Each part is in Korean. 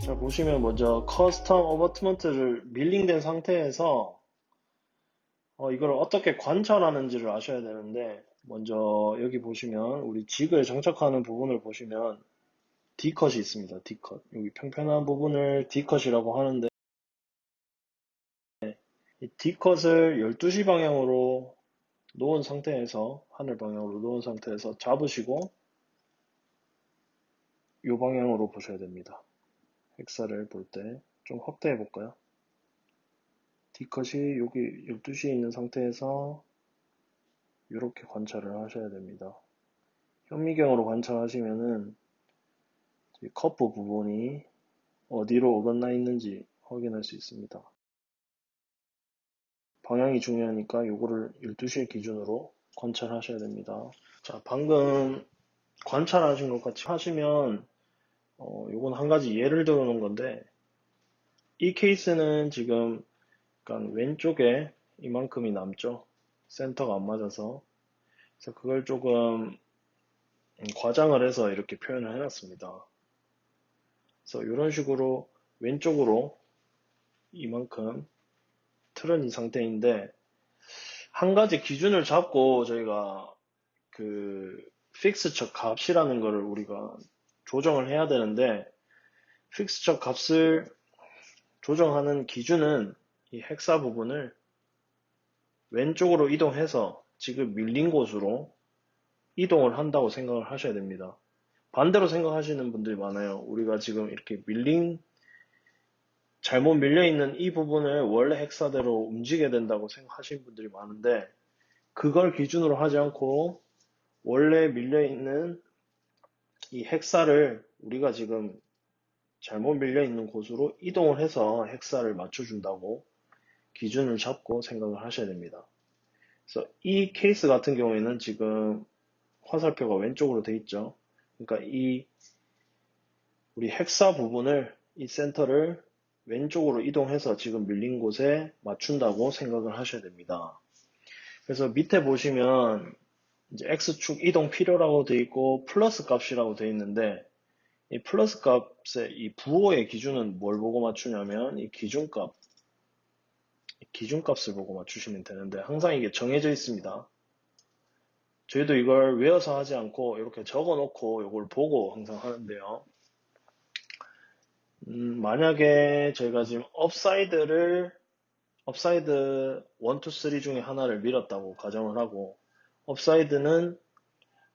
자, 보시면 먼저 커스텀 어버트먼트를 밀링된 상태에서 이걸 어떻게 관찰하는지를 아셔야 되는데, 먼저 여기 보시면 우리 지그에 장착하는 부분을 보시면 D컷이 있습니다. D컷. 여기 평평한 부분을 D컷이라고 하는데, 이 D컷을 12시 방향으로 놓은 상태에서, 하늘 방향으로 놓은 상태에서 잡으시고 이 방향으로 보셔야 됩니다. 헥사를 볼 때 좀 확대해 볼까요? D컷이 여기 12시에 있는 상태에서 이렇게 관찰을 하셔야 됩니다. 현미경으로 관찰하시면은 이 커프 부분이 어디로 어긋나 있는지 확인할 수 있습니다. 방향이 중요하니까 요거를 12시 기준으로 관찰하셔야 됩니다. 자, 방금 관찰하신 것 같이 하시면 요건 한 가지 예를 들어 놓은 건데, 이 케이스는 지금 약간 왼쪽에 이만큼이 남죠. 센터가 안 맞아서. 그래서 그걸 조금 과장을 해서 이렇게 표현을 해놨습니다. 그래서 이런 식으로 왼쪽으로 이만큼 틀은 이 상태인데, 한 가지 기준을 잡고 저희가 그 픽스처 값이라는 거를 우리가 조정을 해야 되는데, 픽스처 값을 조정하는 기준은 이 헥사 부분을 왼쪽으로 이동해서 지금 밀린 곳으로 이동을 한다고 생각을 하셔야 됩니다. 반대로 생각하시는 분들이 많아요. 우리가 지금 이렇게 잘못 밀려있는 이 부분을 원래 헥사대로 움직여야 된다고 생각하시는 분들이 많은데, 그걸 기준으로 하지 않고 원래 밀려있는 이 헥사를 우리가 지금 잘못 밀려있는 곳으로 이동을 해서 헥사를 맞춰준다고 기준을 잡고 생각을 하셔야 됩니다. 그래서 이 케이스 같은 경우에는 지금 화살표가 왼쪽으로 돼 있죠. 그러니까 우리 헥사 부분을, 이 센터를 왼쪽으로 이동해서 지금 밀린 곳에 맞춘다고 생각을 하셔야 됩니다. 그래서 밑에 보시면 이제 X축 이동 필요라고 되어 있고 플러스 값이라고 되어 있는데, 이 플러스 값의 이 부호의 기준은 뭘 보고 맞추냐면 이 기준값을 보고 맞추시면 되는데, 항상 이게 정해져 있습니다. 저희도 이걸 외워서 하지 않고 이렇게 적어 놓고 이걸 보고 항상 하는데요. 만약에 저희가 지금 업사이드 1, 2, 3 중에 하나를 밀었다고 가정을 하고, 업사이드는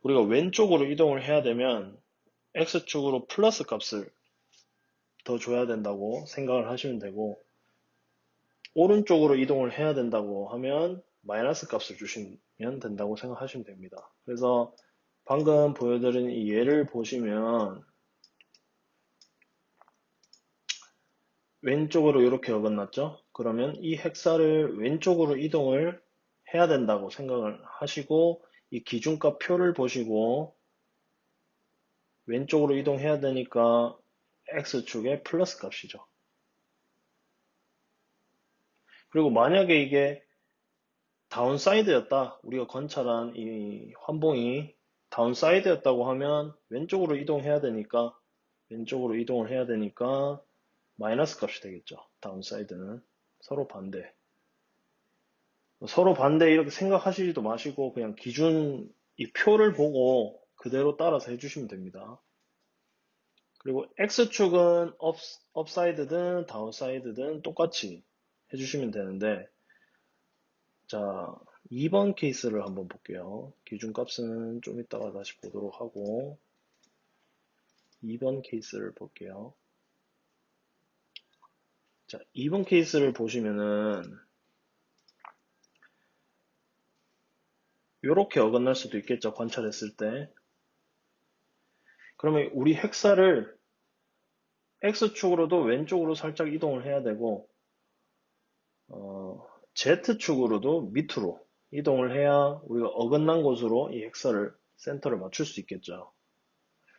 우리가 왼쪽으로 이동을 해야 되면 X축으로 플러스 값을 더 줘야 된다고 생각을 하시면 되고, 오른쪽으로 이동을 해야 된다고 하면 마이너스 값을 주시면 된다고 생각하시면 됩니다. 그래서 방금 보여드린 이 예를 보시면 왼쪽으로 이렇게 어긋났죠? 그러면 이 헥사를 왼쪽으로 이동을 해야 된다고 생각을 하시고, 이 기준값 표를 보시고 왼쪽으로 이동해야 되니까 X축의 플러스 값이죠. 그리고 만약에 이게 다운사이드였다, 우리가 관찰한 이 환봉이 다운사이드였다고 하면 왼쪽으로 이동을 해야 되니까 마이너스 값이 되겠죠. 다운사이드는 서로 반대. 서로 반대 이렇게 생각하시지도 마시고 그냥 기준 이 표를 보고 그대로 따라서 해주시면 됩니다. 그리고 X축은 업사이드든 다운사이드든 똑같이 해주시면 되는데, 자, 2번 케이스를 한번 볼게요. 기준값은 좀 이따가 다시 보도록 하고 2번 케이스를 볼게요. 자, 2번 케이스를 보시면은 이렇게 어긋날 수도 있겠죠. 관찰했을 때. 그러면 우리 헥사를 X축으로도 왼쪽으로 살짝 이동을 해야 되고, Z축으로도 밑으로 이동을 해야 우리가 어긋난 곳으로 이 헥사를 센터를 맞출 수 있겠죠.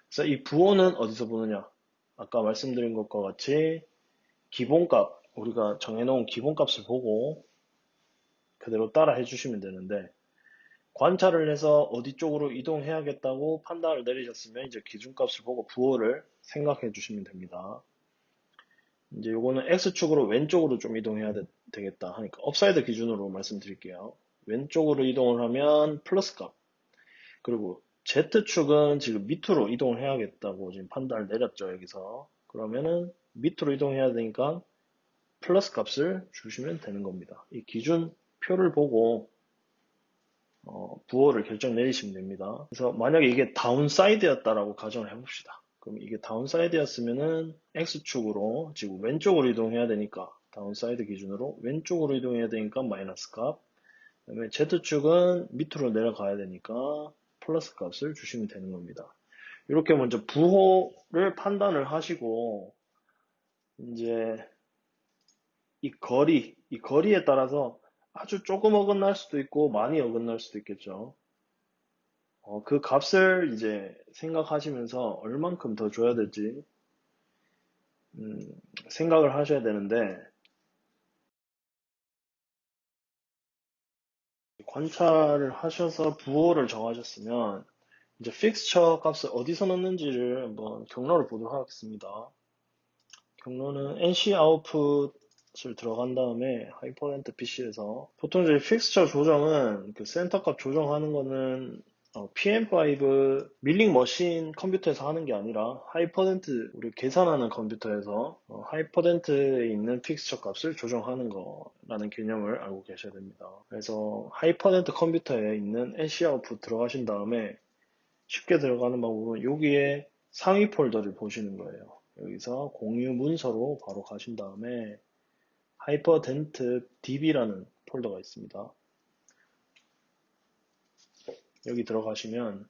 그래서 이 부호는 어디서 보느냐? 아까 말씀드린 것과 같이 기본값, 우리가 정해놓은 기본값을 보고 그대로 따라 해주시면 되는데, 관찰을 해서 어디 쪽으로 이동해야겠다고 판단을 내리셨으면 이제 기준값을 보고 부호를 생각해 주시면 됩니다. 이제 요거는 X축으로 왼쪽으로 좀 이동해야 되겠다 하니까 업사이드 기준으로 말씀드릴게요. 왼쪽으로 이동을 하면 플러스 값. 그리고 Z축은 지금 밑으로 이동을 해야겠다고 지금 판단을 내렸죠, 여기서. 그러면은 밑으로 이동해야 되니까 플러스 값을 주시면 되는 겁니다. 이 기준표를 보고 부호를 결정 내리시면 됩니다. 그래서 만약에 이게 다운사이드였다라고 가정을 해봅시다. 그럼 이게 다운사이드였으면은 X축으로 지금 왼쪽으로 이동해야 되니까 다운사이드 기준으로 왼쪽으로 이동해야 되니까 마이너스 값. 그다음에 Z축은 밑으로 내려가야 되니까 플러스 값을 주시면 되는 겁니다. 이렇게 먼저 부호를 판단을 하시고 이제 이 거리에 따라서 아주 조금 어긋날 수도 있고 많이 어긋날 수도 있겠죠. 그 값을 이제 생각하시면서 얼만큼 더 줘야 될지 생각을 하셔야 되는데 관찰을 하셔서 부호를 정하셨으면 이제 픽스처 값을 어디서 넣는지를 한번 경로를 보도록 하겠습니다. 경로는 NC 아웃풋을 들어간 다음에 하이퍼렌트 PC에서 보통 이제 픽스처 조정은 그 센터 값 조정하는 거는 PM5 밀링 머신 컴퓨터에서 하는 게 아니라 하이퍼덴트 우리 계산하는 컴퓨터에서 하이퍼덴트에 있는 픽스처 값을 조정하는 거라는 개념을 알고 계셔야 됩니다. 그래서 하이퍼덴트 컴퓨터에 있는 NC 아웃풋 들어가신 다음에 쉽게 들어가는 방법은 여기에 상위 폴더를 보시는 거예요. 여기서 공유 문서로 바로 가신 다음에 하이퍼덴트 DB라는 폴더가 있습니다. 여기 들어가시면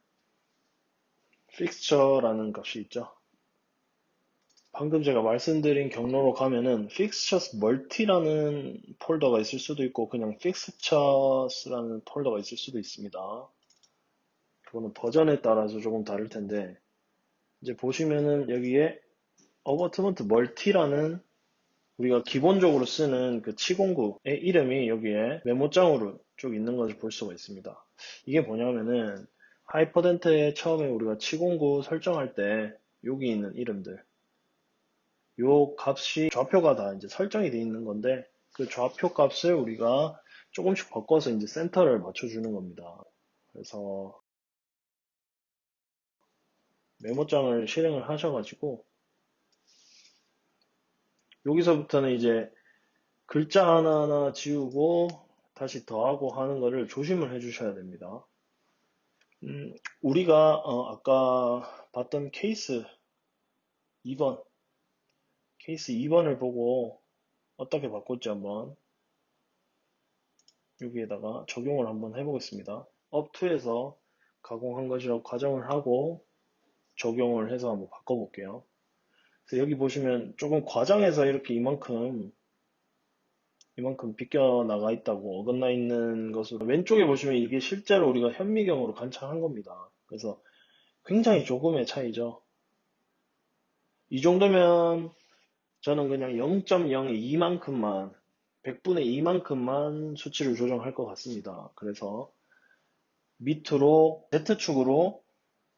fixture라는 값이 있죠. 방금 제가 말씀드린 경로로 가면은 fixtures multi라는 폴더가 있을 수도 있고 그냥 fixtures라는 폴더가 있을 수도 있습니다. 그거는 버전에 따라서 조금 다를 텐데 이제 보시면은 여기에 어버트먼트 멀티라는 우리가 기본적으로 쓰는 그 치공구의 이름이 여기에 메모장으로 쭉 있는 것을 볼 수가 있습니다. 이게 뭐냐면은 하이퍼덴트에 처음에 우리가 치공구 설정할 때 여기 있는 이름들 요 값이 좌표가 다 이제 설정이 되어 있는 건데 그 좌표 값을 우리가 조금씩 바꿔서 이제 센터를 맞춰주는 겁니다. 그래서 메모장을 실행을 하셔가지고 여기서부터는 이제 글자 하나하나 지우고 다시 더하고 하는 거를 조심을 해주셔야 됩니다. 우리가 아까 봤던 케이스 2번 케이스 2번을 보고 어떻게 바꿀지 한번 여기에다가 적용을 한번 해보겠습니다. up2에서 가공한 것이라고 가정을 하고 적용을 해서 한번 바꿔볼게요. 그래서 여기 보시면 조금 과장해서 이렇게 이만큼 비껴 나가 있다고 어긋나 있는 것으로 왼쪽에 보시면 이게 실제로 우리가 현미경으로 관찰한 겁니다. 그래서 굉장히 조금의 차이죠. 이 정도면 저는 그냥 0.02만큼만 100분의 2만큼만 수치를 조정할 것 같습니다. 그래서 밑으로 Z축으로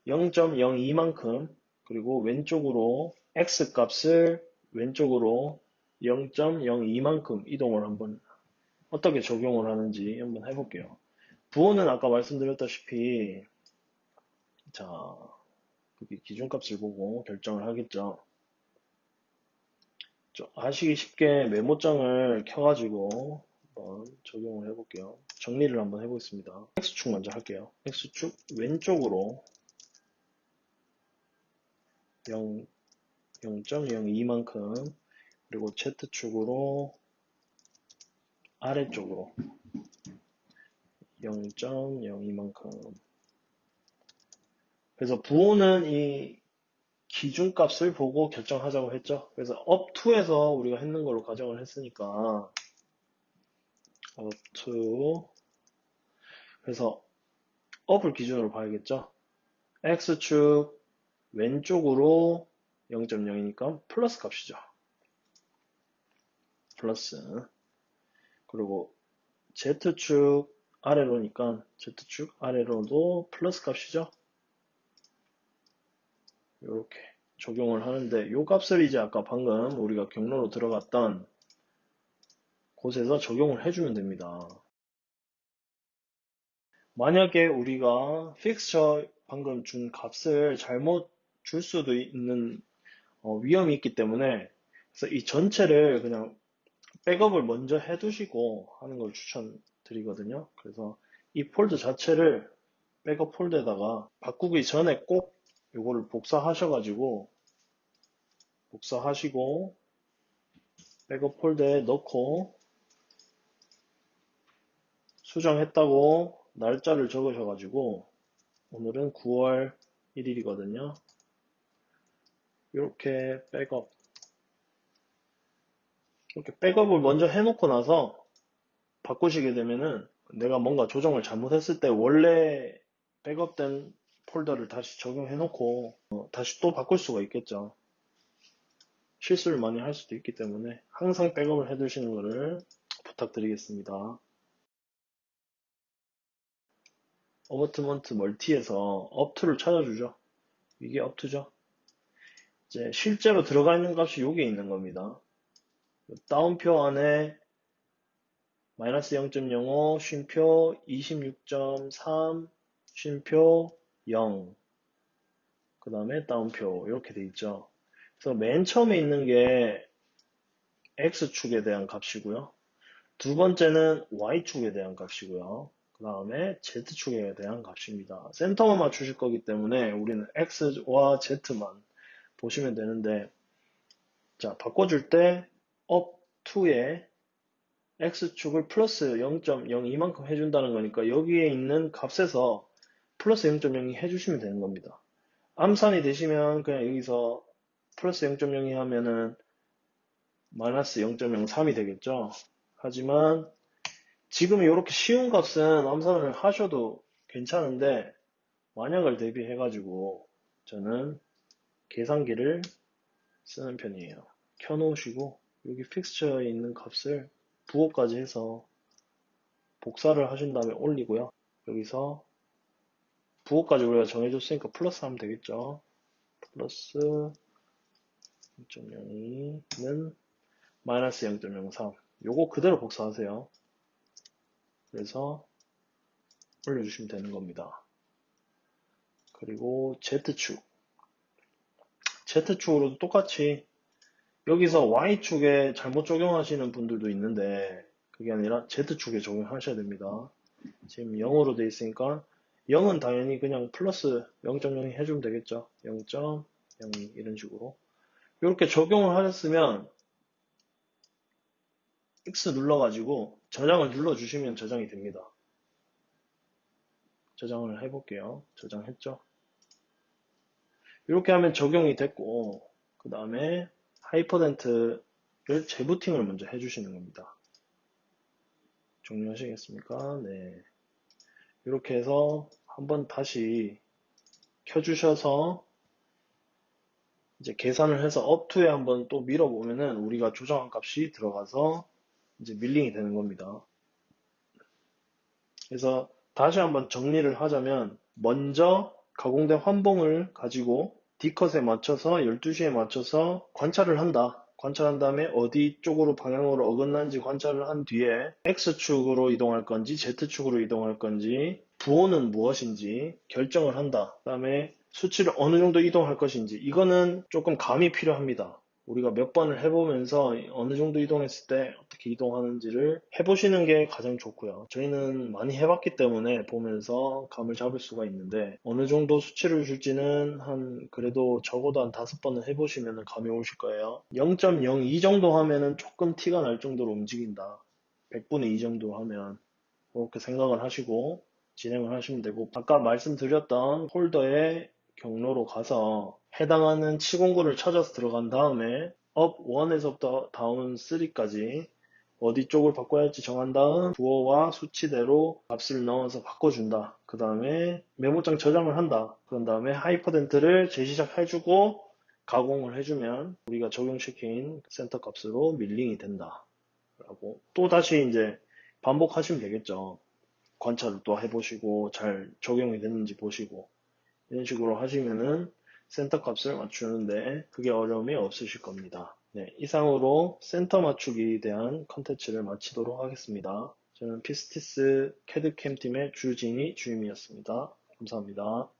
0.02만큼 그리고 왼쪽으로 X 값을 왼쪽으로 0.02만큼 이동을 한번 어떻게 적용을 하는지 한번 해볼게요. 부호는 아까 말씀드렸다시피 자 여기 기준값을 보고 결정을 하겠죠. 아시기 쉽게 메모장을 켜가지고 한번 적용을 해볼게요. 정리를 한번 해보겠습니다. X축 먼저 할게요. X축 왼쪽으로 0.02만큼 그리고 Z축으로 아래쪽으로 0.02만큼 그래서 부호는 이 기준값을 보고 결정하자고 했죠. 그래서 up2에서 우리가 했는 걸로 가정을 했으니까 up2 그래서 up을 기준으로 봐야겠죠. X축 왼쪽으로 0.0이니까 플러스 값이죠. 플러스 그리고 Z축 아래로니까 Z축 아래로도 플러스 값이죠. 이렇게 적용을 하는데 요 값을 이제 아까 방금 우리가 경로로 들어갔던 곳에서 적용을 해주면 됩니다. 만약에 우리가 fixture 방금 준 값을 잘못 줄 수도 있는 위험이 있기 때문에 그래서 이 전체를 그냥 백업을 먼저 해두시고 하는 걸 추천드리거든요. 그래서 이 폴더 자체를 백업 폴더에다가 바꾸기 전에 꼭 이거를 복사하셔가지고 복사하시고 백업 폴더에 넣고 수정했다고 날짜를 적으셔가지고 오늘은 9월 1일이거든요. 이렇게 이렇게 백업을 먼저 해놓고 나서 바꾸시게 되면은 내가 뭔가 조정을 잘못했을 때 원래 백업된 폴더를 다시 적용해놓고 다시 또 바꿀 수가 있겠죠. 실수를 많이 할 수도 있기 때문에 항상 백업을 해두시는 것을 부탁드리겠습니다. 어버트먼트 멀티에서 up2를 찾아주죠. 이게 up2죠. 이제 실제로 들어가 있는 값이 여기에 있는 겁니다. 다운표 안에 마이너스 0.05, 쉼표 26.3, 쉼표 0, 그 다음에 다운표 이렇게 돼 있죠. 그래서 맨 처음에 있는 게 X축에 대한 값이고요. 두 번째는 Y축에 대한 값이고요. 그 다음에 Z축에 대한 값입니다. 센터만 맞추실 거기 때문에 우리는 X와 Z만 보시면 되는데, 자, 바꿔줄 때 up2에 X축을 플러스 0.0 이만큼 해준다는 거니까 여기에 있는 값에서 플러스 0.02 해주시면 되는 겁니다. 암산이 되시면 그냥 여기서 플러스 0.02 하면은 마이너스 0.03이 되겠죠. 하지만 지금 이렇게 쉬운 값은 암산을 하셔도 괜찮은데 만약을 대비해가지고 저는 계산기를 쓰는 편이에요. 켜놓으시고 여기 픽스처에 있는 값을 부호까지 해서 복사를 하신 다음에 올리고요. 여기서 부호까지 우리가 정해줬으니까 플러스 하면 되겠죠. 플러스 0.02는 마이너스 0.03 요거 그대로 복사하세요. 그래서 올려주시면 되는 겁니다. 그리고 Z축으로도 똑같이 여기서 Y축에 잘못 적용하시는 분들도 있는데 그게 아니라 Z축에 적용하셔야 됩니다. 지금 0으로 되어 있으니까 0은 당연히 그냥 플러스 0.02 해주면 되겠죠. 0.02 이런 식으로 이렇게 적용을 하셨으면 X 눌러가지고 저장을 눌러주시면 저장이 됩니다. 저장을 해볼게요. 저장했죠. 이렇게 하면 적용이 됐고 그 다음에 하이퍼덴트를 재부팅을 먼저 해주시는 겁니다. 종료하시겠습니까? 네. 이렇게 해서 한번 다시 켜주셔서 이제 계산을 해서 up2에 한번 또 밀어보면은 우리가 조정한 값이 들어가서 이제 밀링이 되는 겁니다. 그래서 다시 한번 정리를 하자면 먼저 가공된 환봉을 가지고 D컷에 맞춰서 12시에 맞춰서 관찰을 한다. 관찰한 다음에 어디 쪽으로 방향으로 어긋난지 관찰을 한 뒤에 X축으로 이동할 건지 Z축으로 이동할 건지 부호는 무엇인지 결정을 한다. 그 다음에 수치를 어느 정도 이동할 것인지 이거는 조금 감이 필요합니다. 우리가 몇 번을 해보면서 어느 정도 이동했을 때 어떻게 이동하는지를 해보시는 게 가장 좋고요. 저희는 많이 해봤기 때문에 보면서 감을 잡을 수가 있는데 어느 정도 수치를 줄지는 그래도 적어도 한 5번은 해보시면 감이 오실 거예요. 0.02 정도 하면은 조금 티가 날 정도로 움직인다. 100분의 2 정도 하면 그렇게 생각을 하시고 진행을 하시면 되고 아까 말씀드렸던 폴더의 경로로 가서 해당하는 치공구를 찾아서 들어간 다음에 up 1에서부터 down 3까지 어디 쪽을 바꿔야 할지 정한 다음 부호와 수치대로 값을 넣어서 바꿔준다. 그 다음에 메모장 저장을 한다. 그런 다음에 하이퍼덴트를 재시작해주고 가공을 해주면 우리가 적용시킨 센터 값으로 밀링이 된다. 라고 또 다시 이제 반복하시면 되겠죠. 관찰을 또 해보시고 잘 적용이 됐는지 보시고 이런 식으로 하시면은 센터 값을 맞추는데 그게 어려움이 없으실 겁니다. 네, 이상으로 센터 맞추기에 대한 컨텐츠를 마치도록 하겠습니다. 저는 피스티스 캐드캠 팀의 주진이 주임이었습니다. 감사합니다.